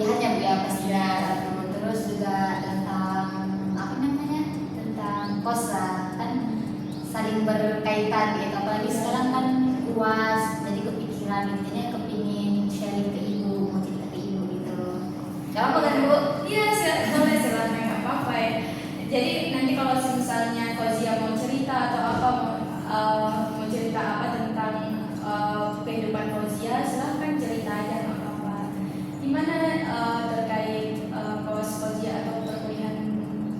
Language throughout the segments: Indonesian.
perkuliahannya Bu ya pastinya. Terus juga tentang apa namanya, tentang kos lah kan saling berkaitan gitu, apalagi sekarang kan UAS, jadi kepikiran intinya kepingin sharing ke ibu, mau cerita ke ibu gitu. Gak apa kan Bu? Iya, boleh silakan, nggak apa-apa ya. Jadi nanti kalau misalnya Fauzia mau cerita atau apa mau cerita apa tentang kehidupan Fauzia, silahkan cerita aja, nggak apa-apa. Gimana terkait kos Fauzia atau perkuliahan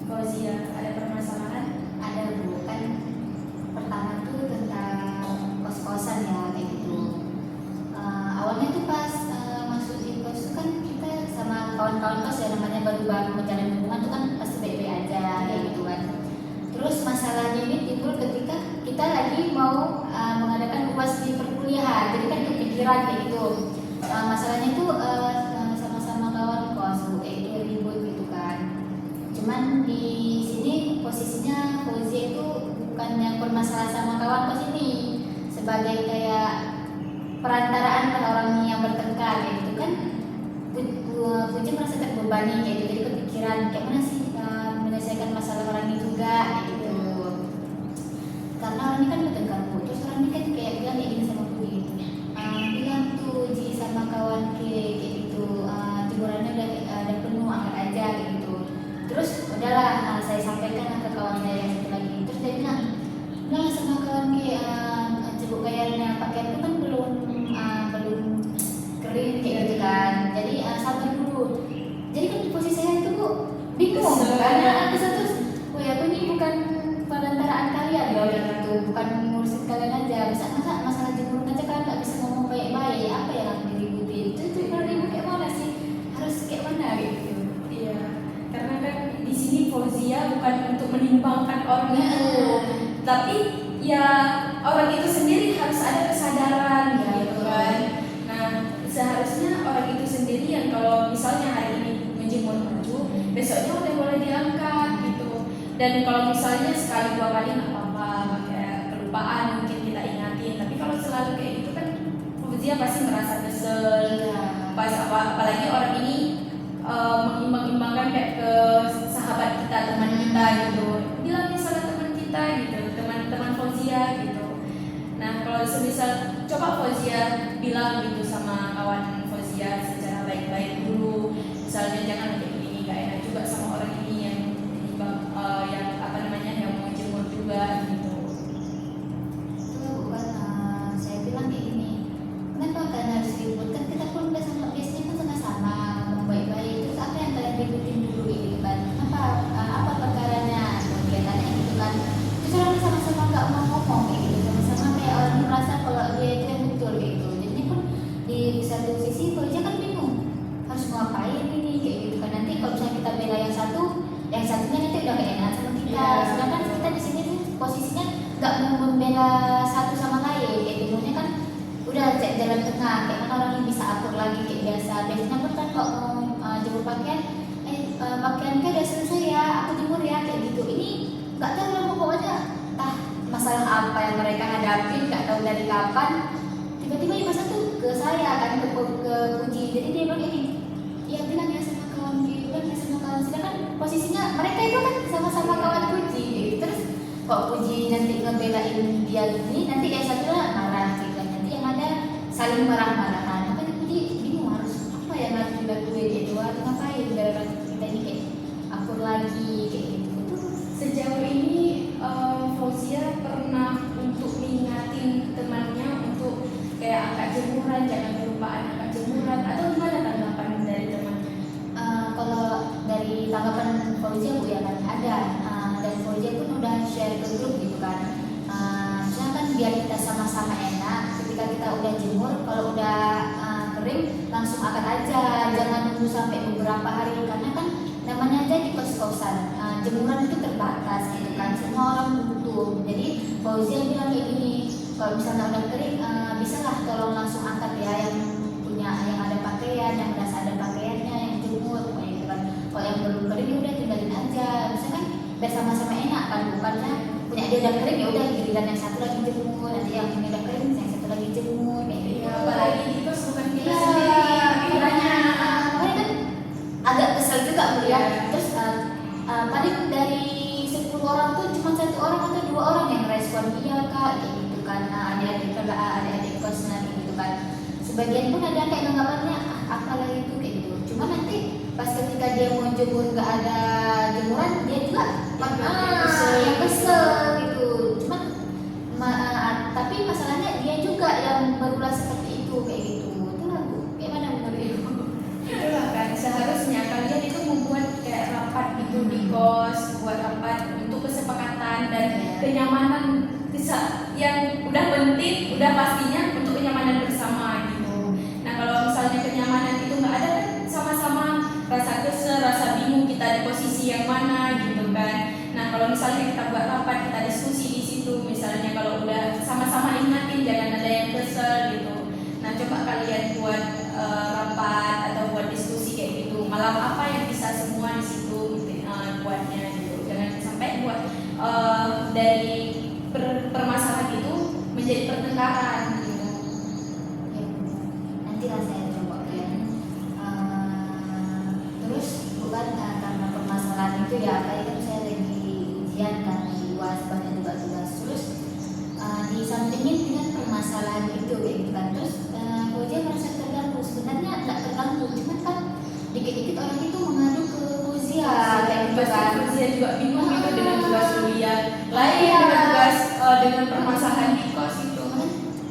Fauzia, ada permasalahan? Ada Bu, kan pertama tuh tentang kos-kosan ya kayak gitu. Awalnya tuh pas masuk di kos tuh kan kita sama kawan-kawan kos ya, namanya baru-baru menjalin hubungan tuh kan pasti baik-baik aja kayak gitu kan. Terus masalahnya ini timbul ketika kita lagi mau mengadakan UAS di perkuliahan, jadi kan kepikiran kayak gitu. Masalahnya tuh sama-sama kawan kos kayak gitu ribut gitu kan. Cuman di sini posisinya Fauzia itu bukan yang bermasalah sama kawan kos ini, sebagai kayak perantaraan pada orang yang bertengkar kayak gitu kan. Puji merasa terbebani kayak gitu, jadi kepikiran kayak mana sih menyelesaikan masalah orang ini juga kayak gitu. Karena orang ini kan bertengkar Bu, terus orang ini kan kayak bilang kayak gini sama Puji gitu. Bilang tuh Ji sama kawan kayak gitu, timurannya udah penuh, angkat aja kayak gitu. Terus udahlah saya sampaikan ke kawan saya yang satu lagi. Terus dia bilang, udah sama kawan cebok kayaknya pakaian itu kan belum kering kayak gitu kan. Jadi sabar dulu. Jadi kan di posisi saya itu Bu bingung karena terus, oh ya aku ini bukan perantaraan kalian loh gitu, bukan ngurusin kalian aja. Masa masalah jemuran aja kan nggak bisa ngomong baik-baik, apa yang harus diributin? Itu kalau ibu kayak mana sih? Harus kayak mana gitu? Iya, karena kan di sini Fauzia bukan untuk menimbangkan orang itu, tapi ya orang itu sendiri harus ada kesadaran gitu kan. Nah, seharusnya orang itu sendiri yang kalau misalnya hari ini menjemur baju, besoknya udah boleh diangkat gitu. Dan kalau misalnya sekali dua kali nggak apa-apa, kayak kelupaan mungkin kita ingatin. Tapi kalau selalu kayak gitu kan Fauzia pasti merasa kesel. Pas apalagi orang ini mengimbang-imbangkan kayak ke sahabat kita, teman kita gitu, bilang salah teman kita gitu, teman-teman Fauzia gitu. Nah kalau semisal coba Fauzia bilang gitu sama kawan Fauzia secara baik-baik dulu, misalnya jangan kayak gini, gak enak juga sama orang ini yang yang mau jemur juga gitu. Itu bukan saya bilang kayak gini, kenapa kalian harus ribut? Kan kita pun udah sama, biasanya kan sama-sama ngomong baik-baik. Terus apa yang kalian ributin dulu gitu kan? Apa perkaranya? Kegiatannya gitu kan? Terus orang sama-sama nggak mau ngomong kayak gitu, sama-sama kayak orang merasa kalau dia itu yang betul kayak gitu. Jadi pun di satu sisi Fauzia kan bingung harus ngapain ini kayak gitu kan. Nanti kalau misalnya kita bela yang satunya nanti udah gak enak sama kita. Sedangkan kita di sini tuh posisinya nggak mau membela satu sama lain kayak gitu. Maksudnya kan udah cek jalan tengah, kayak mana orang ini bisa atur lagi kayak biasa. Biasanya pun kan kalau mau jemur pakaian, pakaiannya udah selesai ya, aku jemur ya kayak gitu. Ini nggak tahu lah pokoknya masalah apa yang mereka hadapin, nggak tahu dari kapan tiba-tiba yang masa tuh ke saya kan, ke Puji. Jadi dia bilang ini, ya bilang ya sama kawan dia, bilang ya sama kawan. Sedangkan posisinya mereka itu kan sama-sama kawan Puji gitu. Terus kok Puji nanti ngebelain dia gini, nanti yang satu marah gitu. Nanti yang ada saling marah-marahan. Makanya Puji bingung harus apa yang harus dilakuin gitu, harus ngapain biar kita ini kayak akur lagi kayak gitu. Sejauh ini Fauzia pernah untuk mengingatin temannya untuk kayak angkat jemuran, jangan kelupaan angkat jemuran, atau gimana tanggapan dari temannya? Kalau dari tanggapan Fauzia Bu ya kan ada, dan Fauzia pun udah share ke grup gitu kan. Misalnya kan biar kita sama-sama enak, ketika kita udah jemur, kalau udah kering langsung angkat aja, jangan nunggu sampai beberapa hari, karena kan namanya aja di kos-kosan, jemuran itu terbatas gitu kan, semua orang butuh. Jadi Fauzia bilang kayak gini, kalau misalnya udah kering, bisa lah tolong langsung angkat ya, yang punya yang ada pakaian, yang merasa ada pakaiannya, yang jemur kayak gitu kan. Kalau yang belum kering ya udah tinggalin aja, bisa kan biar sama-sama enak kan, bukannya punya dia udah kering ya udah giliran yang satu lagi jemur, nanti yang ini udah kering yang satu lagi jemur kayak gitu. Apalagi itu bukan kita Iya, sendiri makanya sebagian pun ada kayak anggapannya apalah itu kayak gitu. Cuma nanti pas ketika dia mau jemur nggak ada jemuran, dia juga yang kesel gitu. Cuma tapi masalahnya dia juga yang berulah seperti itu kayak gitu. Itu lah Bu, gimana menurut Ibu? Itulah kan seharusnya kalian itu membuat kayak rapat gitu di kos, buat rapat untuk kesepakatan dan kenyamanan yang udah penting, udah pastinya untuk kenyamanan bersama gitu. Nah kalau misalnya kenyamanan itu nggak ada kan sama-sama rasa kesel, rasa bingung kita di posisi yang mana gitu kan. Nah kalau misalnya kita buat rapat, kita diskusi di situ, misalnya kalau udah sama-sama ingatin jangan ada yang kesel gitu. Nah coba kalian buat rapat atau buat diskusi kayak gitu. Malam apa yang bisa semua di situ buatnya gitu. Jangan sampai buat dari permasalahan itu menjadi pertengkaran gitu. Ya, nanti lah saya coba ya. Terus bukan karena permasalahan itu ya, apalagi kan saya lagi ujian kan di UAS banyak tugas-tugas. Terus disampingin dengan permasalahan itu kayak gitu kan. Terus Fauziah merasa terganggu. Sebenarnya nggak terganggu, cuman kan dikit-dikit orang itu mengadu ke Fauziah kayak gitu kan. Fauziah juga bingung gitu dengan tugas kuliah lain, dengan tugas dengan permasalahan di kos itu.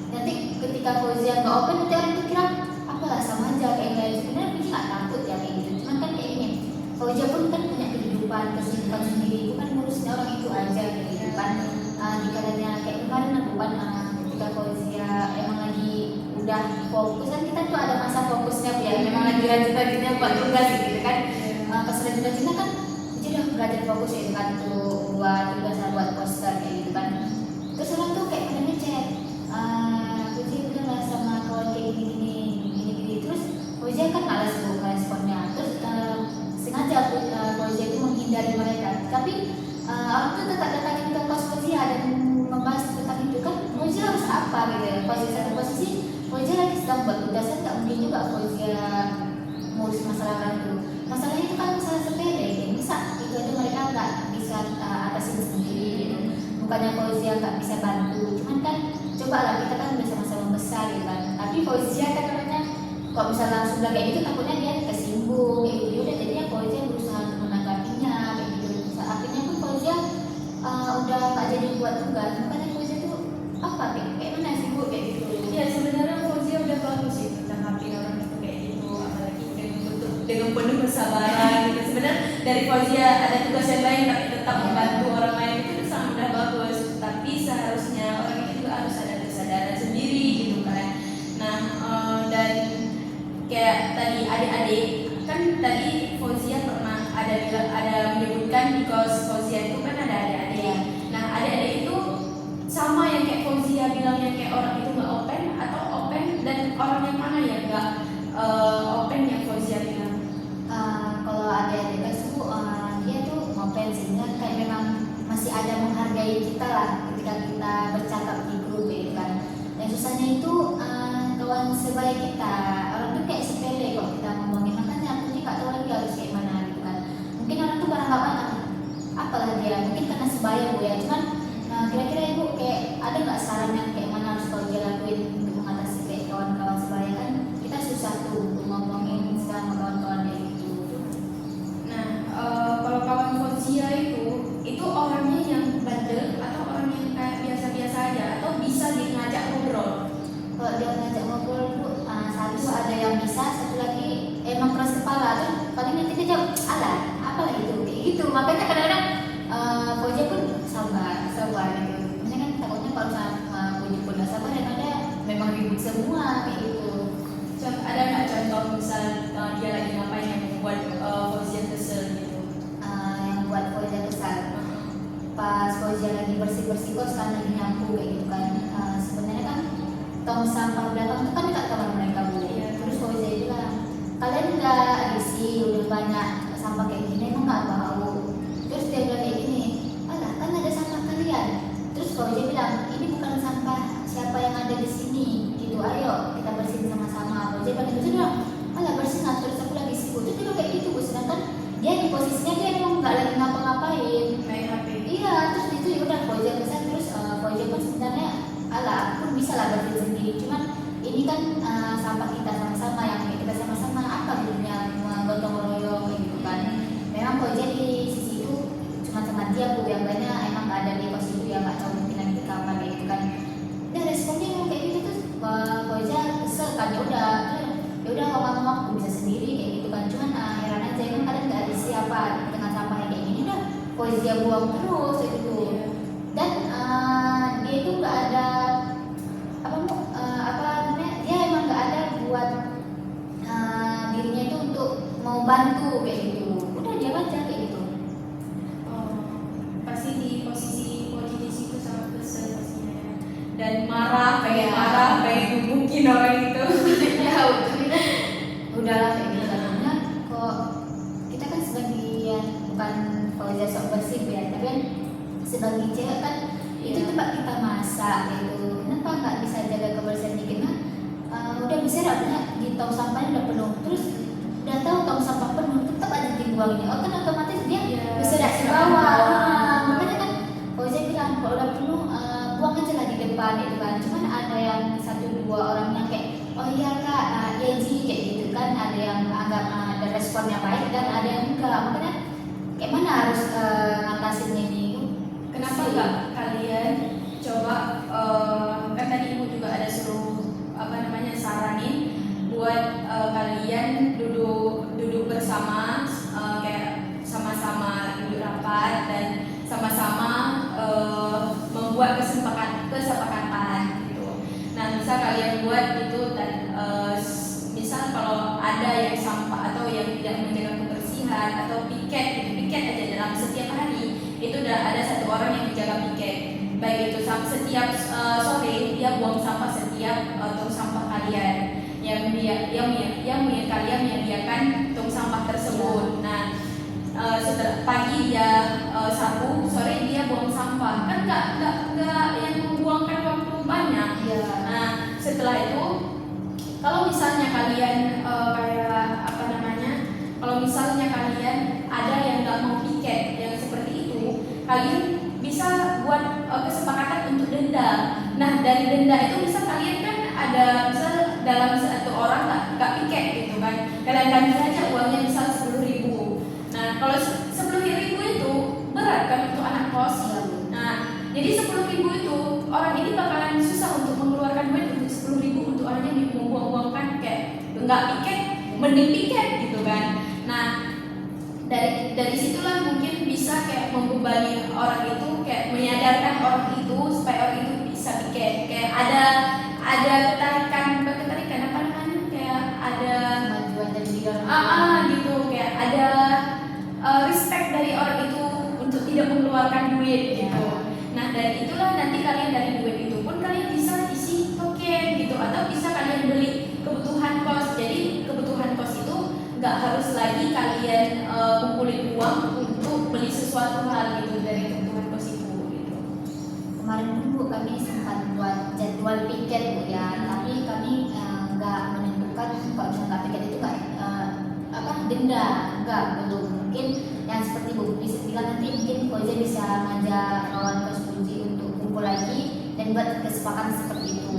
Nanti ketika Fauziah nggak open, nanti orang itu kira apalah sama aja kayak lain. Sebenarnya Fauziah nggak takut ya kayak gitu. Cuman kan kayak ini, Fauziah pun kan punya kehidupan, kesibukan sendiri, bukan ngurusnya orang itu aja kayak gitu kan. Dikadanya kayak kemarin aku kan ketika Fauziah emang lagi udah fokus kan, kita tuh ada masa fokusnya ya, memang lagi rajin-rajinnya buat tugas gitu kan. Pas rajin-rajinnya kan dia udah belajar fokus ya kan tuh buat tugas, buat poster kayak gitu kan. Terus orang tuh kayak pada ngechat, Fauziah udah lah sama kawan kayak gini. Terus Fauziah kan malas tuh responnya. Terus sengaja Fauziah itu menghindari mereka. Tapi orang tuh tetap datangin ke kos Fauziah dan membahas tentang itu kan. Fauziah harus apa gitu ya? Posisi satu posisi Fauziah lagi sedang buat tugas kan, nggak mungkin juga Fauziah ngurus masalah orang itu. Masalahnya itu kan masalah sepele, ya. Bisa itu aja mereka nggak bisa atasin sendiri gitu. Bukannya Fauziah nggak bisa bantu, cuman kan coba lah kita kan udah sama-sama besar gitu kan. Tapi Fauziah kan orangnya kalau misalnya langsung bilang kayak gitu takutnya dia kesinggung kayak gitu. Udah jadinya Fauziah berusaha untuk menanggapinya kayak gitu. Akhirnya pun Fauziah udah nggak jadi buat tugas. Makanya Fauziah tuh apa kayak mana sih Bu kayak gitu. Ya sebenarnya Fauziah udah bagus sih menanggapi orang itu kayak gitu, apalagi dengan penuh kesabaran gitu. Sebenarnya dari Fauziah ada tugas yang lain tapi tetap membantu orang lain itu sangat udah bagus. Tapi seharusnya orang itu juga harus ada kesadaran sendiri gitu kan. Nah dan kayak tadi adik-adik kan tadi Fauziah pernah ada menyebutkan di kos Fauziah itu kan ada adik-adik. Nah adik-adik itu sama yang kayak Fauziah bilangnya kayak orang itu nggak open atau open, dan orang yang mana yang nggak open yang Fauziah bilang? Kalau adik-adik itu dia tuh open sehingga kayak memang masih ada menghargai kita lah ketika kita bercakap di grup gitu kan. Dan susahnya itu kawan sebaya kita, orang tuh kayak sepele kok kita ngomongin, makanya aku juga nggak tahu lagi harus kayak mana gitu kan. Mungkin orang tuh beranggapan apalah dia, mungkin karena sebaya Bu ya. Cuman kira-kira Ibu kayak ada nggak saran yang kayak mana harus Fauziah lakuin untuk mengatasi kayak kawan-kawan sebaya kan kita susah tuh untuk ngomongin sama kawan-kawan kayak gitu. Nah kalau kawan Fauziah itu orangnya yang bandel atau orang yang kayak biasa-biasa aja atau bisa ngajak ngobrol? Kalau dia ngajak ngobrol Bu, satu ada yang bisa, satu lagi emang keras kepala tuh paling nanti dia jawab alah apalah itu kayak gitu. Makanya kadang-kadang Fauziah pun sabar gitu. Maksudnya kan takutnya kalau sama Fauziah pun nggak sabar dan ada memang ribut semua kayak gitu. Ada nggak contoh misal dia lagi ngapain yang membuat Fauziah kesel gitu? Yang buat Fauziah kesal pas Fauziah lagi bersih-bersih kos kan, lagi nyapu kayak gitu kan. Sebenarnya kan tong sampah belakang itu kan dekat kamar mereka Bu. Terus Fauziah bilang, kalian nggak isi udah banyak sampah kayak gini emang nggak bau. Terus dia bilang kayak gini, alah kan ada sampah kalian. Terus Fauziah bilang, ini bukan sampah siapa yang ada di sini gitu, ayo kita bersihin sama-sama. Fauziah bilang gitu, bilang alah bersihin lah, terus aku lagi sibuk. Terus dia kayak gitu Bu, sedangkan dia di posisinya dia emang nggak lagi ngapa-ngapain, Main HP. iya. Terus itu ya udah Fauziah kesan. Terus Fauziah pun sebenarnya alah aku pun bisa lah bersihin sendiri, cuman ini kan sampah kan, ya udah ngomong aku bisa sendiri kayak gitu kan. Cuman heran aja kan kadang nggak ada siapa dengan sampah kayak gini, udah Fauzia buang terus kayak gitu. Dan dia itu nggak ada apa namanya, dia emang nggak ada buat dirinya itu untuk mau bantu kayak gitu, udah dia baca kayak gitu. Pasti di posisi di situ sangat kesel pastinya ya. Dan marah Iya. pengen gebukin orang itu. Ya udahlah kayak gitu karena kok kita kan sebagian bukan Fauzia sok bersih ya, tapi kan sebagai cewek kan itu Iya. tempat kita masak gitu, kenapa nggak bisa jaga kebersihan dikit? Nah udah bisa punya di tong sampahnya udah penuh, terus udah tahu tong sampah penuh tetap aja dibuangnya, kan otomatis dia Iya, bisa dari bisa bawah. bawah. Makanya kan Fauzia bilang kalau udah penuh buang aja lah di depan gitu kan. Cuman ada yang 1-2 orang yang kayak oh iya kak, ya Ji kayak gitu kan, ada yang anggap ada responnya baik dan ada yang enggak. Makanya kayak mana harus ngatasinnya ini? Kenapa nggak kalian coba kan tadi ibu juga ada suruh saranin buat kalian duduk bersama, kayak sama-sama duduk rapat dan sama-sama membuat kesepakatan gitu. Nah, misal kalian buat itu dan misal kalau ada yang sampah atau yang tidak menjaga kebersihan atau piket aja dalam setiap hari itu udah ada 1 orang yang menjaga piket, baik itu setiap sore dia buang sampah setiap tong sampah kalian yang kalian menyediakan tong sampah tersebut. Nah, setelah pagi dia sapu, sore dia buang sampah, kan nggak yang membuangkan waktu banyak. Ya. Nah, setelah itu kalau misalnya kalian kalau misalnya kalian ada yang nggak mau piket yang seperti itu, kalian bisa buat kesepakatan untuk denda. Nah, dari denda itu bisa kalian kan ada misal dalam 1 orang nggak piket gitu kan, kalian ganti aja uangnya misal 10.000. Nah, kalau 10.000 itu berat kan untuk anak kos. Nah, jadi 10.000 itu orang ini bakalan susah untuk mengeluarkan duit untuk 10.000 untuk orang yang membuang-buangkan kayak nggak piket, mending piket gitu kan. Nah, dari situlah mungkin bisa kayak membebani orang itu, kayak menyadarkan orang itu supaya orang itu bisa piket. Kayak ada ketarikan apa namanya, kayak ada Kemajuan dari bidang gitu, kayak ada respect dari orang itu untuk tidak mengeluarkan duit gitu. Nah, dari itulah nanti kalian dari duit itu pun kalian bisa isi token gitu, atau bisa kalian beli kebutuhan kos. Jadi kebutuhan kos itu nggak harus lagi kalian kumpulin uang untuk beli sesuatu hal gitu dari kebutuhan kos itu gitu. Kemarin Bu kami sempat buat jadwal piket Bu ya, tapi kami nggak menentukan kalau misalnya nggak piket itu nggak denda, belum. Mungkin yang seperti Bu bisa bilang nanti mungkin Fauzia bisa ngajak kawan kos kunci untuk kumpul lagi dan buat kesepakatan seperti itu.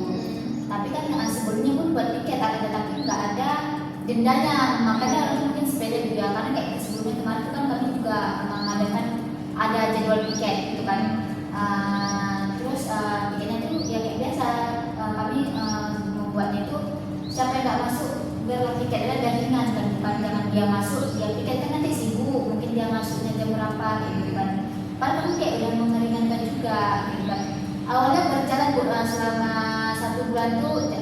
Tapi kan sebelumnya pun buat piket tetapi nggak ada dendanya, makanya harus mungkin sepeda juga, karena kayak sebelumnya kemarin itu kan kami juga mengadakan ada jadwal piket gitu kan. Terus piketnya itu ya kayak biasa, kami membuatnya itu siapa yang nggak masuk biarlah piketnya gantian kan, bukan jangan dia masuk dia piket kan nanti sibuk, mungkin dia masuknya jam berapa gitu kan. Padahal kayak udah mengeringankan juga gitu kan. Awalnya berjalan selama 1 bulan tuh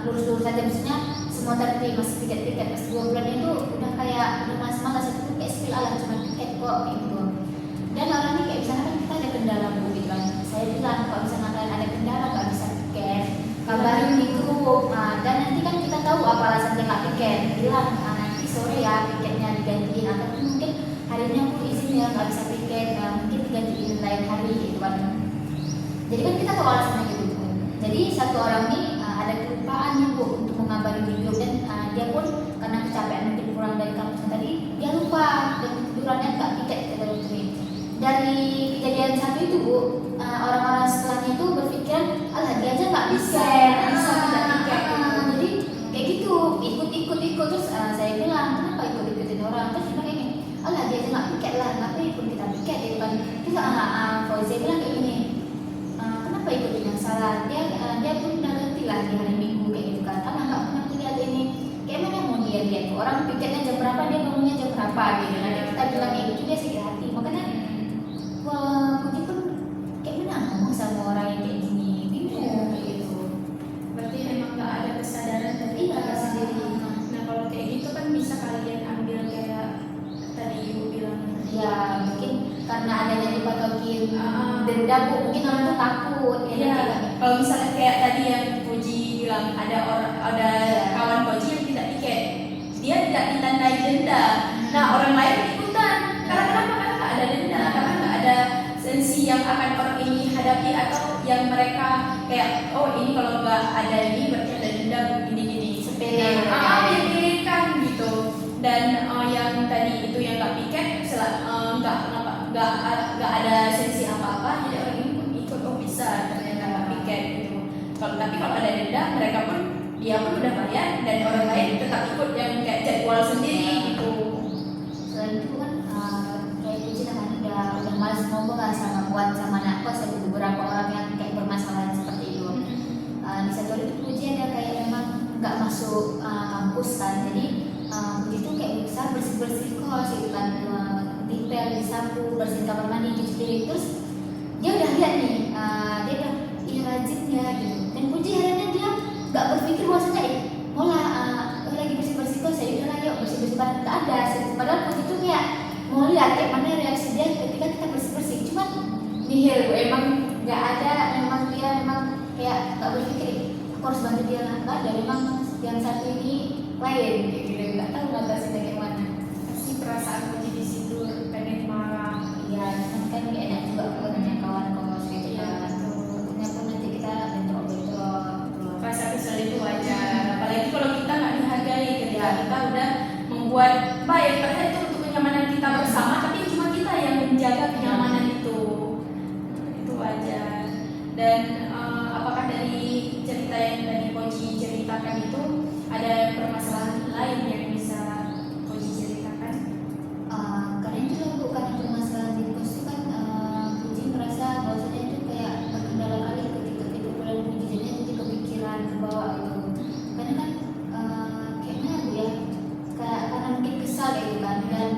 lurus-lurus saja, maksudnya semua tertib, masih piket-piket. Pas 2 bulan itu udah kayak udah malas itu kayak skill alat cuma piket kok gitu. Dan orang ini kayak misalnya kan kita ada kendala Bu gitu kan, saya bilang kalau misalnya kalian ada kendala nggak bisa piket kabarin di grup. Dan nanti kan kita tahu apa alasan dia nggak piket, bilang nanti sore ya piketnya digantiin, atau mungkin hari ini aku izin ya nggak bisa piket, mungkin digantiin lain hari gitu kan. Jadi kan kita tahu alasannya gitu Bu. Jadi 1 orang ini ada kelupaan ya Bu untuk mengabari di grup, dan dia pun karena kecapean mungkin pulang dari kampus tadi dia lupa dan ketidurannya nggak piket kita ini. Dari kejadian satu itu Bu, orang-orang setelahnya itu berpikir alah dia aja nggak bisa tidak piket gitu. Jadi kayak gitu ikut terus saya bilang kenapa ikutin orang, terus dia kayak gini, alah dia aja nggak piket lah, ngapain kita piket gitu kan. Terus Fauzia bilang kayak gini, kenapa ikutin yang salah, dia pun udah ngerti lah di hari Minggu kayak gitu kan, karena nggak punya orang pikirnya jam berapa, dia ngomongnya jam berapa gitu. Nanti kita bilang kayak gitu dia sakit hati. Makanya wah Puji pun kayak mana ngomong sama orang yang kayak gini, bingung gitu. Berarti emang nggak ada kesadaran dari Iya. kakak sendiri. Nah kalau kayak gitu kan bisa kalian ambil kayak tadi ibu bilang. Ya mungkin karena adanya dipatokin Ah. dendam, mungkin orang tuh takut ya. Iya, nanti kalau misalnya kayak tadi yang Puji bilang ada kawan Puji yang tidak piket, dia tidak ditandai denda. Nah orang lain ikutan. Karena kenapa? Karena nggak ada denda, karena nggak ada sanksi yang akan orang ini hadapi atau yang mereka kayak oh ini kalau nggak ada ini berarti ada denda gini-gini. sepele. Pilih-pilihkan gitu. Dan yang tadi itu yang nggak piket, nggak ada sanksi apa-apa, jadi orang ini pun ikut oh bisa ternyata nggak piket gitu. Tapi kalau ada denda, mereka pun dia pun udah bayar dan orang lain tetap ikut yang kayak jadwal sendiri gitu. Selain itu kan kayak Puji kan udah malas ngomong lah sama buat sama anak kos, ada beberapa orang yang kayak bermasalah seperti itu. Di satu hari itu Puji ada kayak memang nggak masuk kampus kan, jadi Puji tuh kayak berusaha bersih kos gitu kan, dipel, disapu, bersihin kamar mandi, cuci piring. Terus dia udah lihat nih, dia bilang iya rajin ya gitu. Dan Puji akhirnya dia nggak berpikir bahwasanya lagi bersih kos, ya udah lah yuk bersih bareng, nggak ada. Padahal Puji tuh kayak mau lihat kayak mana reaksi dia ketika kita bersih, cuman nihil, emang nggak ada. Memang dia kayak nggak berpikir aku harus bantu dia, nggak ada. Memang yang satu ini lain gitu, nggak tahu ngatasinya kayak mana. Pasti perasaan Puji di situ pengen marah. Ya kan gak enak juga kalau nanya kawan kos gitu Iya, kan. betul. Takutnya pun nanti kita bentrok. Rasa kesel itu wajar, apalagi kalau kita nggak dihargai ketika kita udah membuat baik, padahal itu untuk kenyamanan kita bersama, tapi cuma kita yang menjaga kenyamanan itu wajar. Dan apakah dari cerita yang tadi Koji ceritakan itu ada permasalahan lain yang bisa Koji ceritakan? Karena itu lah Bu, karena permasalahan di kos itu kan Puji merasa bahwasanya itu kayak berkendala kali ketika itu bulan Puji, jadinya jadi kepikiran ke bawah gitu. Karena kan kayak mana Bu ya, karena mungkin kesal gitu kan. Dan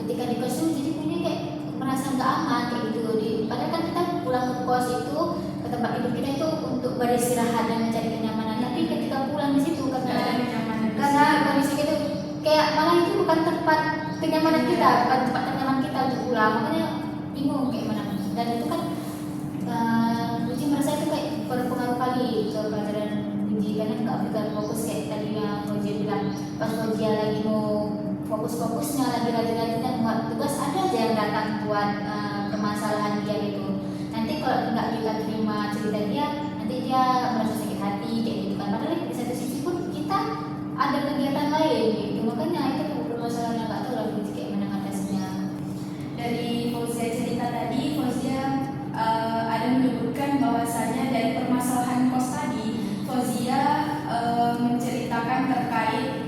ketika di kos itu jadi punya kayak merasa nggak aman kayak gitu. Padahal kan kita pulang ke kos itu, ke tempat tidur kita itu untuk beristirahat dan mencari kenyamanan. Tapi ketika pulang di situ karena kondisi gitu kayak malah itu bukan tempat kenyamanan kita, bukan tempat nyaman kita untuk pulang. Makanya bingung kayak mana. Dan itu kan Puji merasa itu kayak berpengaruh kali ke pelajaran Puji, karena nggak bisa fokus kayak tadi yang Puji bilang. Pas Puji lagi mau fokusnya lagi rajin-rajinnya buat tugas, ada aja yang datang buat permasalahan dia gitu. Nanti kalau nggak kita terima cerita dia, nanti dia merasa sakit hati kayak gitu kan. Padahal di satu sisi pun kita ada kegiatan lain gitu. Makanya itu permasalahan yang nggak tahu lah Puji kayak mana ngatasinya. Dari Fauzia cerita tadi, Fauzia ada menyebutkan bahwasanya dari permasalahan kos tadi, Fauzia menceritakan terkait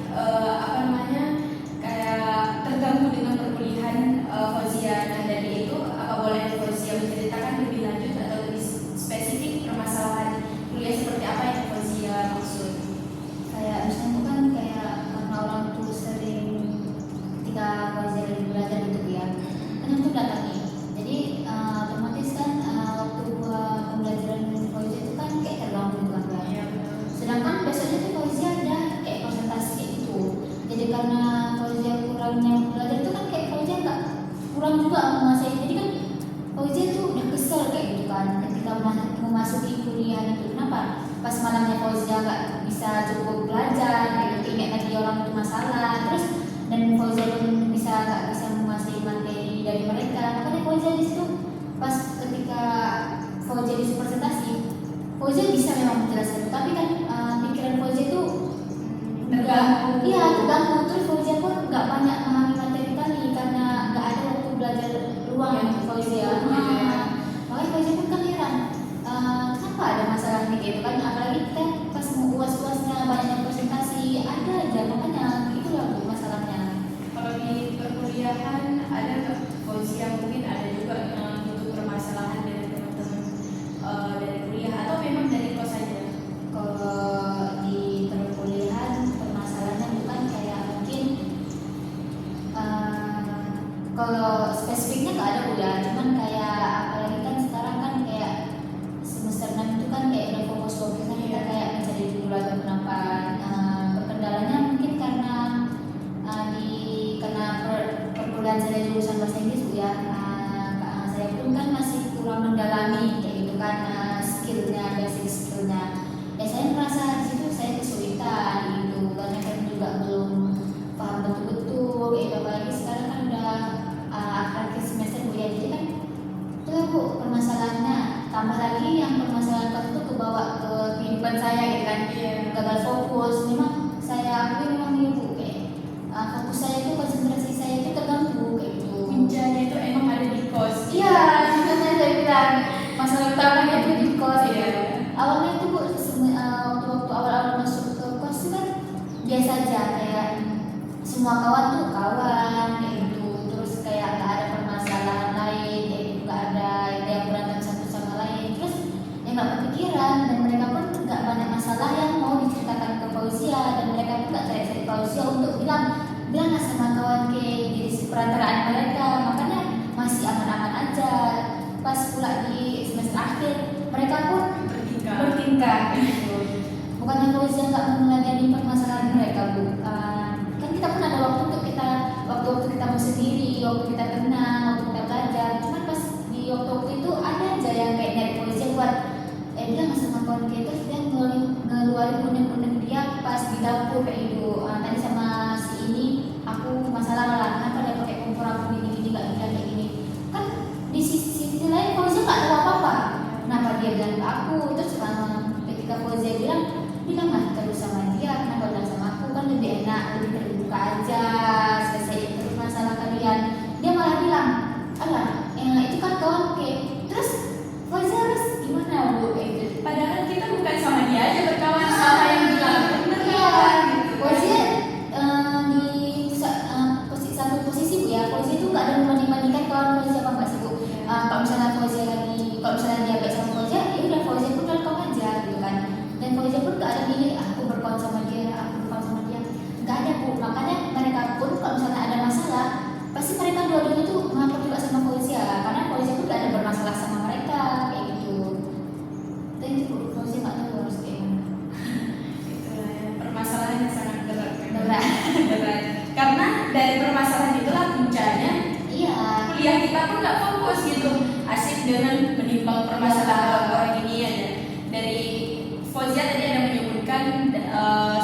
kayak terganggu dengan perkuliahan Fauzia. Nah dari itu apa boleh Fauzia menceritakan lebih lanjut atau lebih spesifik permasalahan kuliah seperti apa yang Fauzia maksud? Kayak misalnya itu kan kayak karena orang tuh sering ketika Fauzia lagi belajar gitu ya, kan itu datang nih. Jadi otomatis kan waktu pembelajaran Fauzia itu kan kayak terganggu gitu kan. Iya betul. Sedangkan biasanya tuh Fauzia ada kayak konsentrasi kayak gitu. Jadi karena Fauzia kurangnya belajar itu kan kayak Fauzia nggak kurang juga menguasai. Jadi kan Fauzia tuh udah kesel kayak gitu kan ketika memasuki kuliah itu. Kenapa? Pas malamnya Fauzia nggak bisa cukup belajar, gitu, ingat lagi orang itu masalah. Terus dan Fauzia pun nggak bisa menguasai materi dari mereka. Makanya Fauzia di situ pas ketika Fauzia di presentasi, Fauzia bisa memang menjelaskan, tapi kan pikiran Fauzia itu Terganggu. Iya terganggu. Terus Fauzia pun nggak banyak memahami materi tadi karena nggak ada waktu belajar luang yang Fauzia. Makanya Fauzia pun kan heran, kenapa ada masalah nih gitu kan? Apalagi kita pas mau uas-uasnya banyak yang presentasi, ada aja. Makanya itulah Bu masalahnya. Kalau di perkuliahan ada nggak Fauzia mungkin ada juga untuk permasalahan dari teman-teman dari kuliah atau memang dari kos saja? Kalau mendalami kayak gitu kan, skillnya, basic skillnya. Ya saya merasa di situ saya kesulitan gitu, karena kan juga belum paham betul-betul kayak gitu. Apalagi sekarang kan udah akhir semester Bu ya, jadi kan itu lah Bu permasalahannya. Tambah lagi yang permasalahan kos itu kebawa ke kehidupan saya gitu kan, gagal fokus. Memang saya akui memang ini Bu, kayak fokus saya itu, konsentrasi saya itu terganggu kayak gitu. Puncanya itu emang ada di kos. Iya, makanya saya bilang masalah utamanya itu di kos. Iya. Awalnya itu Bu, waktu awal-awal masuk ke kos itu kan biasa aja, kayak semua kawan tuh kawan kayak gitu, terus kayak nggak ada permasalahan lain, kayak gitu, nggak ada yang berantem satu sama lain, terus ya nggak kepikiran, dan mereka pun nggak banyak masalah yang mau diceritakan ke Fauzia, dan mereka pun nggak cari-cari Fauzia untuk bilang sama kawan kayak jadi perantaraan mereka, makanya masih aman-aman aja. Pas pula di semester akhir mereka pun bertingkah gitu. Bukannya Fauzia nggak meneladani permasalahan mereka Bu, kan kita pun ada waktu kita mau sendiri, waktu kita tenang, waktu kita belajar. Cuman pas di waktu itu ada aja yang kayak nyari Fauzia buat bilang sama kawan kita, terus dia ngeluarin unek-unek dia pas di dapur kayak gitu. Tadi sama si ini aku masalah lah, kenapa dia pakai kompor aku gini nggak bisa kayak gini. Kan di sisi lain Fauzia nggak tahu apa-apa, kenapa dia bilang ke aku. Terus ketika Fauzia bilanglah terus sama dia, kenapa bilang sama aku, kan lebih enak, lebih terbuka aja, selesai terus masalah kalian. Dia malah bilang, alah itu kan kawan kayak. Terus Fauzia harus gimana Bu kayak gitu. Padahal kita bukan sama dia aja berkawan, sama yang bilang bener Iya, gitu. Fauzia di satu posisi Bu ya, Fauzia itu nggak ada membanding-bandingkan kawan Fauzia apa nggak sih Bu. Kalau misalnya dia baik sama Fauzia, ya udah Fauzia pun welcome aja gitu kan. Dan Fauzia pun nggak ada milih aku berkawan sama dia, nggak ada Bu. Makanya mereka pun kalau misalnya ada masalah, pasti mereka dua-duanya tuh melapor juga sama Fauzia, karena Fauzia pun nggak ada bermasalah sama mereka kayak gitu. Dan itu Bu, Fauzia nggak tahu harus kayak mana. Itulah ya, permasalahannya sangat berat. Berat. Karena dari permasalahan itulah puncanya Iya. kuliah kita pun nggak fokus gitu, asik dengan menimbang permasalahan orang ini aja. Dari Fauzia tadi ada menyebutkan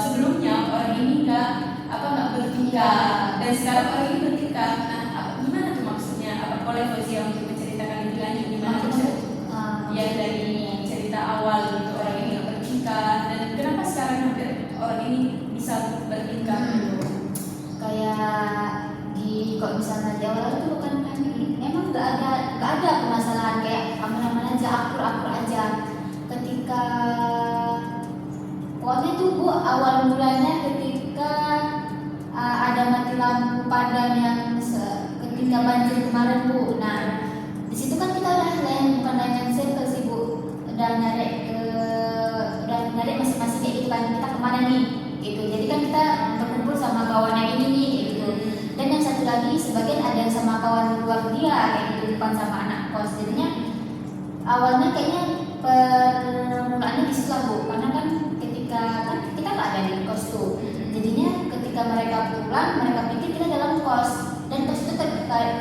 sebelumnya orang ini nggak bertingkah, dan sekarang orang ini bertingkah. Nah, gimana tuh maksudnya? Apa boleh Fauzia untuk menceritakan lebih lanjut gimana maksudnya? Ya dari cerita awal gitu, orang ini nggak bertingkah, dan kenapa sekarang hampir orang ini bisa bertingkah gitu? Kayak kalau misalnya di awal itu bukan kami, emang nggak ada permasalahan, kayak aman-aman aja, akur aja. Ketika pokoknya tuh Bu, awal mulanya ketika ada mati lampu padam yang ketika banjir kemarin Bu. Nah di situ kan kita udah bukan lain circle sih Bu, udah nyari masing-masing kayak gitu kan, kita kemana nih gitu. Jadi kan kita berkumpul sama kawan yang ini nih gitu. Dan yang satu lagi sebagian ada yang sama kawan luar dia kayak gitu, bukan sama anak kos. Jadinya awalnya kayaknya permulaannya di situ lah Bu, karena kan ketika kan kita nggak ada di kos tuh. Jadinya ketika mereka pulang, mereka pikir kita dalam kos, dan kos itu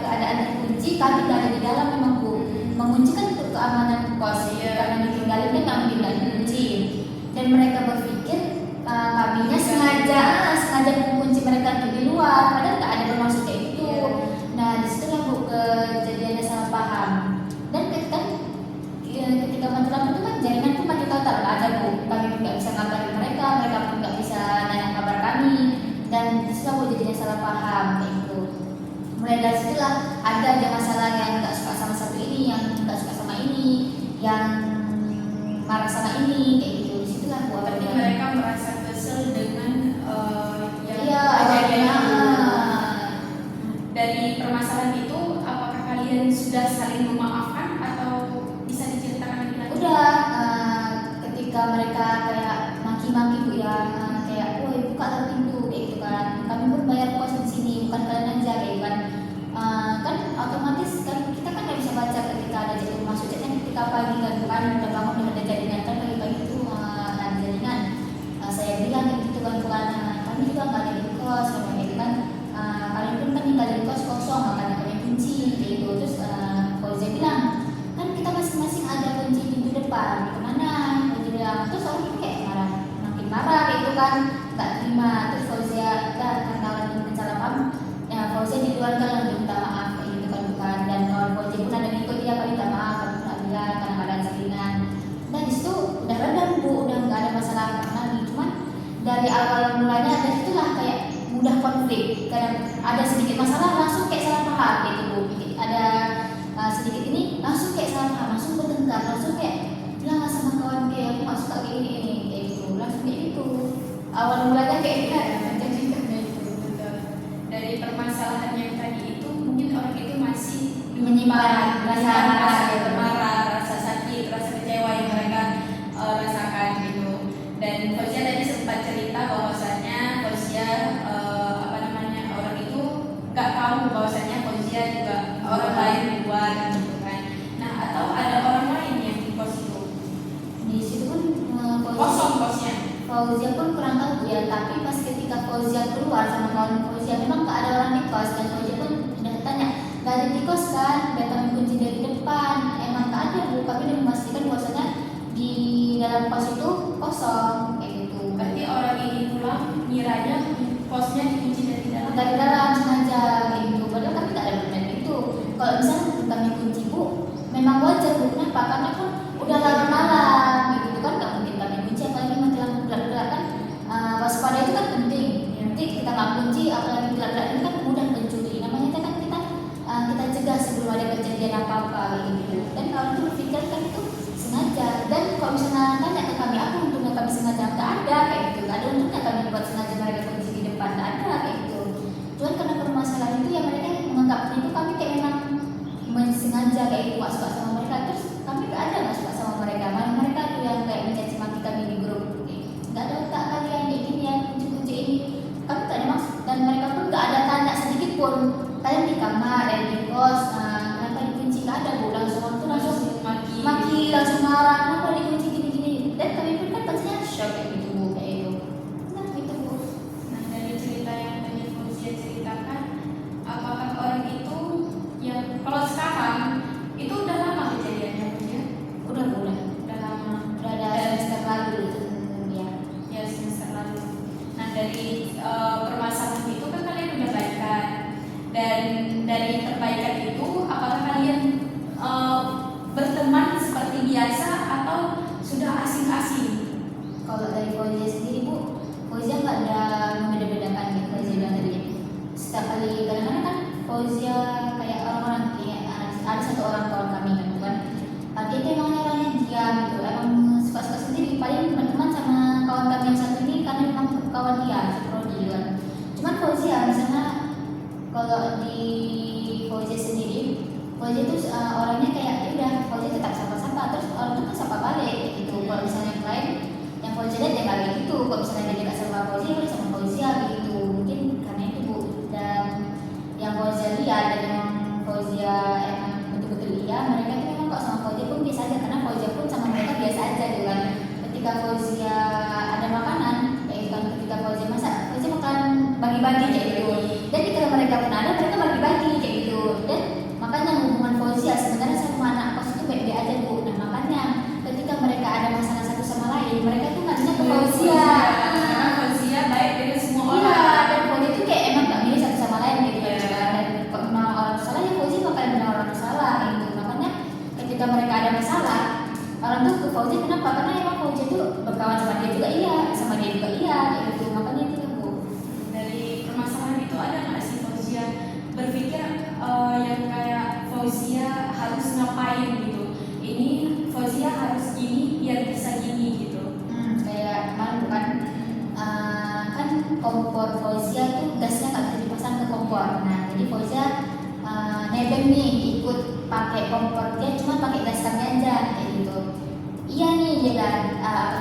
keadaan terkunci, kami nggak ada di dalam memang Bu. Mengunci kan untuk keamanan kos, karena ditinggalin kan nggak mungkin nggak dikunci. Dan mereka berpikir kaminya sengaja mengunci mereka di luar, padahal nggak ada bermaksud kayak gitu. Nah disitulah Bu kejadiannya salah paham. Dan ketika mati lampu itu kan jaringan pun mati total, nggak ada Bu. Kami pun nggak bisa ngabarin mereka pun nggak bisa nanya kabar kami. Dan disitulah Bu jadinya salah paham kayak gitu. Mulai dari situlah ada aja masalah yang nggak suka sama satu ini, yang nggak suka sama ini, yang marah sama ini kayak gitu. Disitulah Bu Berarti mereka merasa kesel dengan kejadian. Dari permasalahan itu, apakah kalian sudah saling memaafkan atau bisa diceritakan lebih lanjut? Udah, ketika mereka kayak maki-maki Bu ya, kayak woi buka pintu kayak gitu kan, kami pun bayar kos di sini, bukan kalian aja kayak gitu kan. Kan otomatis kan kita kan nggak bisa baca ketika ada jadwal masuk chatnya ketika pagi kan, bukan udah bangun dengan ada jaringan kan, pagi-pagi itu ada jaringan. Saya bilang gitu kan, bukan kami juga nggak ada di kos kayak gitu kan. Kalian pun kan tinggal di kos kosong, makanya kalian kunci kayak gitu. Terus Fauzia bilang kan kita masing-masing ada kan nggak terima. Terus Fauzia karena orang ini salah paham, ya Fauzia di luar kan langsung minta maaf kayak gitu kan bukan. Dan kawan Fauzia pun ada ngikut dia kan minta maaf kan pernah bilang karena keadaan selingan. Nah di situ udah redam bu, udah nggak ada masalah apa lagi. Cuman dari awal mulanya dari situlah kayak mudah konflik. Kadang ada sedikit masalah langsung kayak salah paham gitu bu. Ada sedikit ini langsung kayak salah paham, langsung bertengkar, langsung kayak bilang sama kawan kayak aku nggak suka kayak ini kayak gitu, langsung kayak gitu. Awal mulanya kayak gitu. Jadi karena itu betul. Dari permasalahan yang tadi itu mungkin orang itu masih Menyimpan rasa marah, rasa sakit, rasa kecewa yang mereka rasakan gitu. Dan Fauzia tadi sempat cerita bahwasannya Fauzia orang itu nggak tahu bahwasannya Fauzia juga orang lain di luar gitu kan. Nah atau ada orang lain yang di kos itu Di situ pun kosong kosnya. Fauzia pun kurang tahu ya, tapi pas ketika Fauzia keluar sama kawan Fauzia memang nggak ada orang di kos, dan Fauzia pun udah tanya nggak ada di kos kan, datang kunci dari depan, emang nggak ada bu, kami udah memastikan bahwasanya di dalam kos itu kosong kayak gitu. Berarti orang ini pulang ngiranya kosnya dikunci dari Dalam sengaja kayak gitu, padahal kami nggak ada bermain itu. Kalau misalnya kami kunci bu, memang wajar bu, kenapa? Karena kan udah larut malam gitu kan, nggak mungkin kami kunci apalagi mati lampu gelap-gelap kan. Waspada itu kan penting. Nanti kita nggak kunci apalagi gelap-gelap ini kan mudah mencuri. Namanya kan kita cegah sebelum ada kejadian apa-apa gitu. Dan kalau itu berpikir kan itu sengaja. Dan kalau misalnya tanya ke kami apa untungnya kami sengaja, nggak ada kayak gitu. Nggak ada untungnya kami buat sengaja mereka kunci di depan, nggak ada kayak gitu. Cuman karena permasalahan itu ya mereka menganggapnya itu kami kayak memang sengaja kayak gitu, nggak suka sama mereka. Terus kami nggak ada nggak suka sama mereka. Malah mereka tuh yang kayak mencaci maki kami di grup. Nggak ada otak kalian kayak gini ya, kunci-kunci ini. Kami nggak ada maksud, dan mereka pun nggak ada tanya sedikit pun. Kalian di kamar, di kos, kenapa dikunci? Nggak ada bu, langsung maki, langsung marah, kenapa dikunci gini-gini. Dan kami pun kan pastinya shock kayak gitu bu, kayak itu. Nah gitu bu. Nah dari cerita yang tadi Fauzia ceritakan, apakah orang itu yang kalau sekarang itu udah lama kejadiannya ya? Udah lama. udah ada semester lalu itu ya. Ya semester lalu. Nah dari permasalahan itu kan kalian udah baikan, dan dari perbaikan itu apakah kalian berteman seperti biasa atau sudah asing-asing? Kalau dari Fauzia sendiri bu, Fauzia nggak ada membeda-bedakan gitu. Fauzia bilang tadi setiap kali kadang-kadang kan Fauzia kayak orang-orang kayak ada satu orang kawan kami kan bukan, dia tuh emang orangnya diam gitu, emang suka-suka sendiri, paling berteman sama kawan kami yang satu ini karena memang kawan dia prodi kan. Cuman Fauzia misalnya kalau di Fauzia sendiri, Fauzia itu orangnya kayak ya udah Fauzia tetap sapa-sapa, terus orang tuh kan sapa balik gitu. Kalau misalnya yang lain yang Fauzia lihat ya nggak kayak gitu. Kalau misalnya dia nggak sama Fauzia, dia sama Fauzia gitu. Mungkin karena itu bu. Dan yang Fauzia lihat dan yang Fauzia emang betul-betul iya, mereka itu memang kok sama Fauzia pun biasa aja, karena Fauzia pun sama mereka biasa aja gitu kan. Ketika Fauzia ada makanan kayak gitu kan, ketika Fauzia masak, Fauzia makan bagi-bagi kayak gitu. Dan ketika mereka pun ada, mereka bagi-bagi kayak gitu. Dan makanya hubungan Fauzia sebenarnya sama anak kos itu baik-baik aja bu. Nah makanya ketika mereka ada masalah satu sama lain, mereka tuh nanya ke Fauzia. Karena Fauzia baik dengan semua Iya, orang. dan Fauzia tuh kayak emang gak milih satu sama lain gitu kan. Dan kalau orang salah ya Fauzia bakal benar orang salah gitu. Makanya ketika mereka ada masalah, orang tuh ke Fauzia kenapa? Karena emang Fauzia tuh berkawan sama dia juga iya, sama dia juga iya gitu. Makanya itu bu. Dari permasalahan itu ada nggak sih Fauzia berpikir yang kayak Fauzia harus ngapain gitu? Ini Fauzia harus gini biar bisa gini gitu. Kayak kemarin bukan kan kompor Fauzia tuh gasnya nggak bisa dipasang ke kompor. Nah jadi Fauzia nebeng nih ikut pakai kompor dia, cuma pakai gas kami aja kayak gitu. Iya nih dia bilang,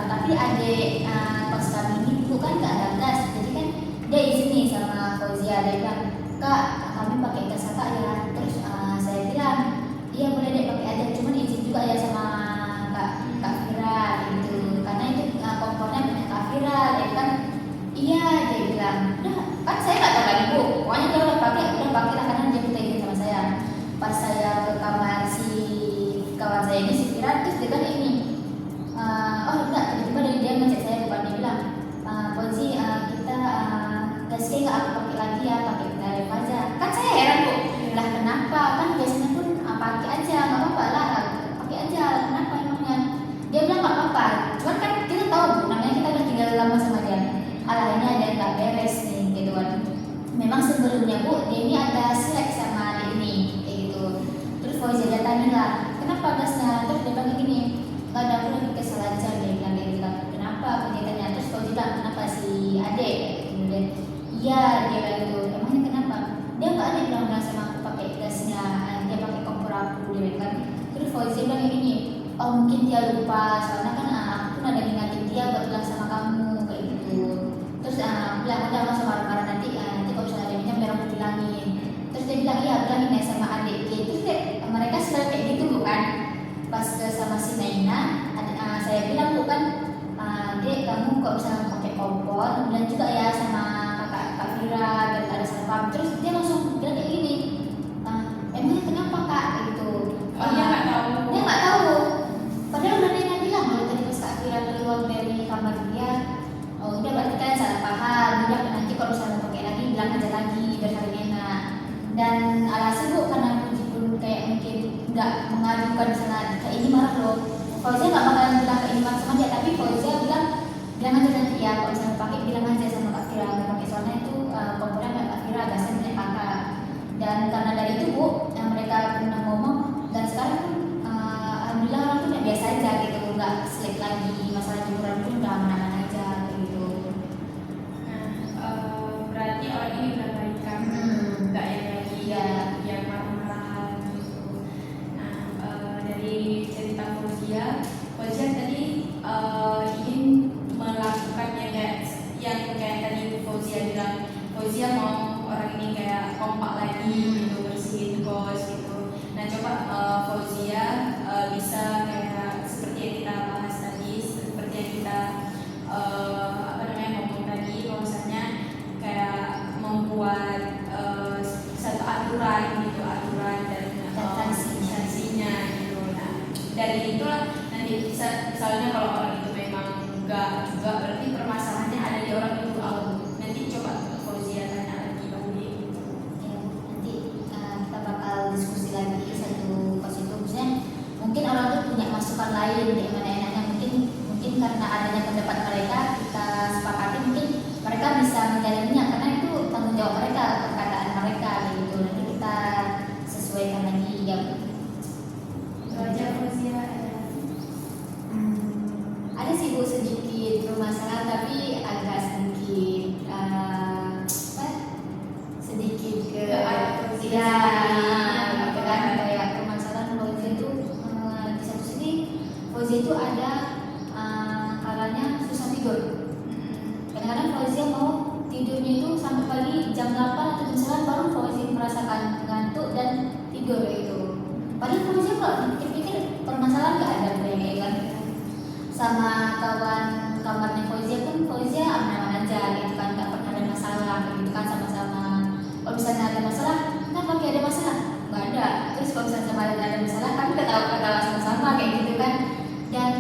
tapi adik kos kami ini bukan nggak ada gas, jadi kan dia izin nih sama Fauzia, dia bilang kak kami pakai gas kakak ya. Terus saya bilang iya boleh deh pakai aja, cuman izin juga ya sama kak Fira gitu, karena itu kompornya punya kak Fira. Dia bilang iya, dia bilang udah kan saya nggak tahu lagi bu, pokoknya dia udah pakai lah karena dia minta izin sama saya. Pas saya ke kamar si kawan saya ini si Fira, terus dia kan ini oh enggak, tiba-tiba dari dia ngechat saya bukan, dia bilang Fauzia alahnya ada yang nggak beres nih gitu kan. Memang sebelumnya Bu dia ini ada selek sama adik ini kayak gitu. Terus Fauzia datangin lah, kenapa gasnya? Terus dia bilang gini, nggak ada, aku lagi kesel aja, dia bilang kayak gitu. Kenapa? Dia tanya. Terus Fauzia bilang kenapa si adik? Kemudian iya dia bilang gitu. Emangnya kenapa? Dia nggak ada bilang sama aku pakai gasnya, dia pakai kompor aku dia bilang kan. Terus Fauzia bilang gini, oh mungkin dia lupa, soalnya kan aku pun ada ngingatin dia buat bilang sama kamu kayak gitu. Terus bilang udah nggak usah marah-marah, nanti kalau misalnya ada minyak biar aku bilangin. Terus dia bilang iya bilangin ya sama adik. Terus mereka selalu kayak gitu bukan. Pas ke sama si Naina, saya bilang bukan, dek kamu kok bisa pakai kompor, bilang juga ya sama kakak Kak Fira dan ada satpam. Terus dia langsung bilang kayak gini, emangnya kenapa kak gitu. Oh, dia nggak tahu. Dia nggak tahu. Padahal udah Nena bilang kalau tadi pas Kak Fira keluar dari kamar dia, oh udah berarti kan salah paham. Udah nanti kalau misalnya mau pakai lagi bilang aja lagi biar saling enak. Dan alasan Bu karena Puji pun kayak mungkin nggak mengadukan misalnya kayak ini marah loh. Fauzia nggak bakalan bilang kayak ini marah sama dia, tapi Fauzia bilang aja nanti ya kalau misalnya pakai bilang aja sama Kak Fira nggak pakai, soalnya itu kompornya nggak Kak Fira gasnya punya kakak. Dan karena dari itu Bu mereka pernah ngomong, dan sekarang pun alhamdulillah orang tuh udah biasa aja gitu, nggak selek lagi, masalah jemuran pun udah aman-aman aja gitu. Berarti orang ini udah baik kan, nggak yang lagi yang marah-marahan gitu. Nah, dari cerita Fauzia tadi ingin melakukan yang kayak tadi Fauzia bilang, Fauzia mau orang ini kayak kompak lagi gitu, bersihin kos gitu. Nah coba Fauzia bisa kayak seperti yang kita bahas tadi, seperti yang kita ngomong tadi, bahwasanya kayak membuat satu aturan gitu, aturan dan sanksinya gitu. Nah dari itulah nanti misalnya kalau orang itu memang enggak juga, berarti permasalahannya ada di orang itu. Nanti coba Fauzia tanya lagi gitu. Ya, nanti kita bakal diskusi lagi satu pas itu, misalnya mungkin orang tuh punya masukan lain kayak mana enaknya, mungkin karena adanya pendapat mereka kita sepakati, mungkin mereka bisa menjalannya karena itu tanggung jawab mereka, perkataan mereka gitu. Nanti kita sesuaikan lagi ya. Itu aja Fauzia. Ada sih Bu sedikit permasalahan, tapi agak sedikit sedikit ke ya gitu kan, kayak permasalahan Fauzia itu di satu sisi Fauzia itu ada kalanya susah tidur. Kadang-kadang Fauzia mau tidurnya itu sampai pagi jam 8 atau jam 9 baru Fauzia merasakan ngantuk dan tidur itu. Padahal Fauzia kalau pikir-pikir permasalahan nggak ada kayak kan. Sama kawan kamarnya Fauzia pun Fauzia aman-aman aja gitu kan, nggak pernah ada masalah gitu kan, sama-sama. Kalau misalnya ada masalah, kenapa kayak ada masalah? Nggak ada. Terus kalau misalnya sama ada masalah, kami ketawa-ketawa sama-sama kayak gitu kan. Dan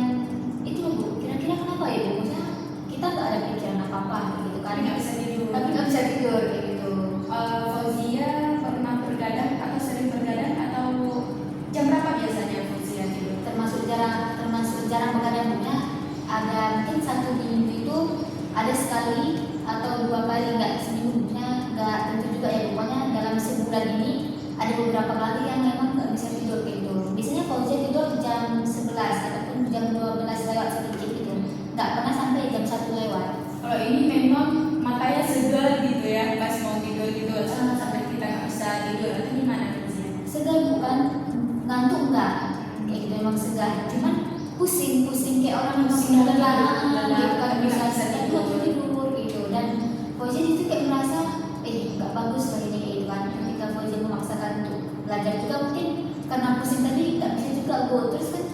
itu Bu, kira-kira kenapa ya Bu? Maksudnya kita nggak ada pikiran apa-apa gitu kan? Nggak bisa tidur. Tapi nggak bisa tidur kayak gitu. Fauzia pernah bergadang atau sering bergadang, atau jam berapa biasanya Fauzia tidur? Termasuk jarang begadangnya, ada mungkin satu minggu itu ada sekali atau 2 kali, nggak seminggunya nggak tentu juga ya, pokoknya dalam sebulan ini ada beberapa kali yang memang nggak bisa tidur gitu. Biasanya Fauzia tidur jam 11 ataupun jam 12 lewat sedikit gitu, nggak pernah sampai jam 1 lewat. Kalau ini memang matanya segar gitu ya pas mau tidur gitu, sampai kita nggak bisa tidur, atau gimana Fauzia? Segar bukan, ngantuk enggak kayak gitu, memang segar, cuman pusing kayak orang yang sudah lelah gitu kan, bisa tidur gitu. Dan Fauzia itu kayak merasa nggak bagus kali ini gitu kan. Ketika Fauzia memaksakan untuk belajar juga, mungkin karena pusing tadi nggak bisa juga Bu. Terus kan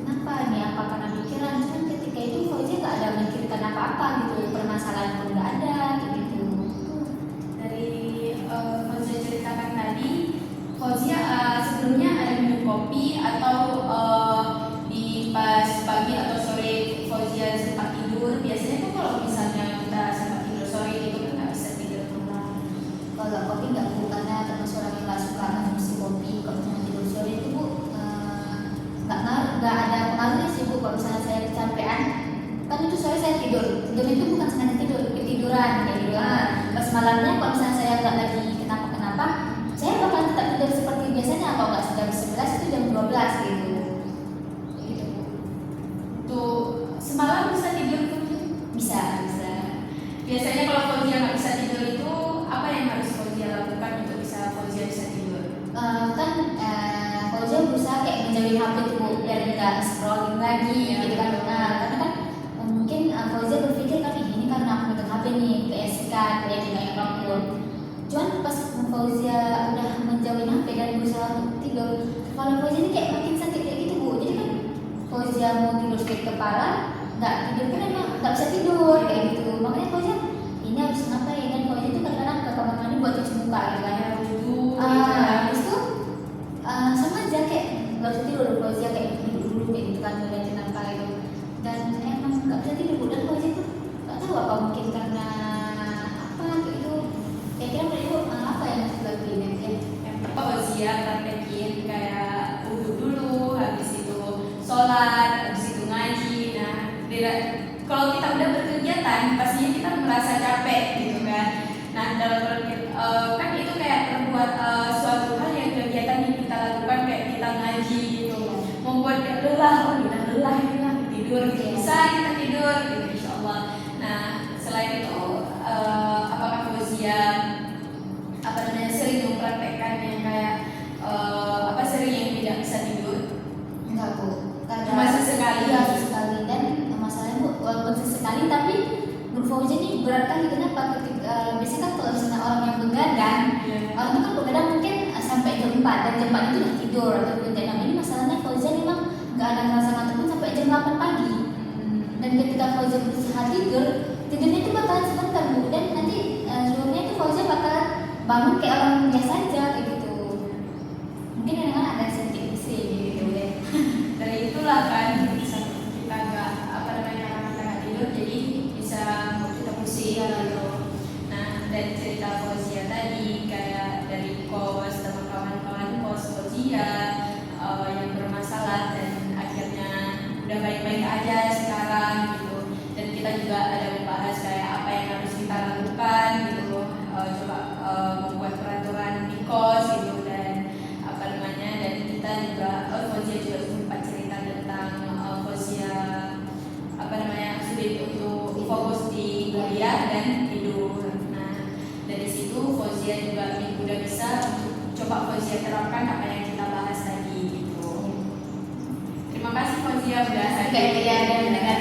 kenapa nih, apa karena pikiran? Cuman ketika itu Fauzia nggak ada memikirkan apa-apa gitu, permasalahan pun nggak ada gitu. Dari Fauzia ceritakan tadi, Fauzia sebelumnya ada minum kopi atau di pas pagi atau sore Fauzia sempat tidur. Biasanya tuh kalau tidur ketiduran kayak gitu. Pas malamnya kalau misalnya saya nggak lagi kenapa-kenapa, saya bakal tetap tidur seperti biasanya. Kalau nggak jam 11 itu jam 12 gitu. Gitu Bu. Untuk semalam bisa tidur tuh? Bisa. Biasanya kalau Fauzia nggak bisa tidur itu apa yang harus Fauzia lakukan untuk Fauzia bisa tidur? Fauzia berusaha kayak menjauhi HP tuh Bu, biar nggak scrolling lagi gitu kan. Karena kan mungkin Fauzia berpikir kan ini karena aku pegang HP nih, kayak sikat, kayak juga yang kamu. Cuman pas Fauzia udah menjauhi HP dan berusaha untuk tidur, kepala Fauzia ini kayak makin sakit kayak gitu Bu. Jadi kan Fauzia mau tidur sakit kepala, nggak tidur kan emang nggak bisa tidur kayak gitu. Makanya Fauzia ini harus ngapain, dan Fauzia itu kadang-kadang ke kamar mandi buat cuci muka gitu kan. Habis itu sama aja kayak nggak bisa tidur. Fauzia kayak duduk dulu kayak gitu kan, ngeliatin apa gitu, dan emang nggak bisa tidur Bu. Dan Fauzia tuh nggak tahu apa mungkin karena apa gitu. Kira-kira menurut Ibu apa yang harus dilakuin ya? Yang pertama Fauzia praktekin kayak wudhu dulu, habis itu sholat, habis itu ngaji. Nah, kalau kita udah berkegiatan pastinya kita merasa capek gitu kan. Nah, dalam kan itu kayak terbuat suatu hal yang kegiatan yang kita lakukan, kayak kita ngaji gitu, membuat kita lelah, tidur gitu. Bisa kita tidur gitu insyaallah. Nah, selain itu apakah Fauzia sering mempraktekkan yang kayak sering yang tidak bisa tidur? Enggak Bu, Cuma sesekali. Iya sesekali. Dan masalahnya Bu, walaupun sesekali tapi menurut Fauzia ini berat kali. Kenapa? Biasanya kan kalau misalnya orang yang begadang, orang itu kan begadang mungkin sampai jam 4 dan jam 4 itu udah tidur ataupun jam 6. Ini masalahnya Fauzia memang nggak ada ngerasa ngantuk pun sampai jam 8 pagi. Dan ketika Fauzia berusaha tidur, tidurnya itu bakalan sebentar Bu, dan nanti seluruhnya itu Fauzia bakalan bangun kayak orang biasa aja kayak gitu. Mungkin kadang ada sedikit pusing gitu deh. Dari itulah kan bisa kita nggak karena kita nggak tidur jadi bisa kita pusing gitu. Nah, dari cerita Fauzia tadi kayak dari kos sama kawan-kawan kos Fauzia yang bermasalah dan akhirnya udah baik-baik aja sekarang gitu. Dan kita juga ada membahas kayak apa yang harus kita lakukan gitu. Coba membuat peraturan di kos gitu, dan dan kita juga Fauzia juga sempat cerita tentang Fauzia sulit untuk fokus di kuliah dan tidur. Nah, dari situ Fauzia juga udah bisa coba Fauzia terapkan apa yang kita bahas tadi gitu. Terima kasih Fauzia udah hadir. Kayak dia mendengar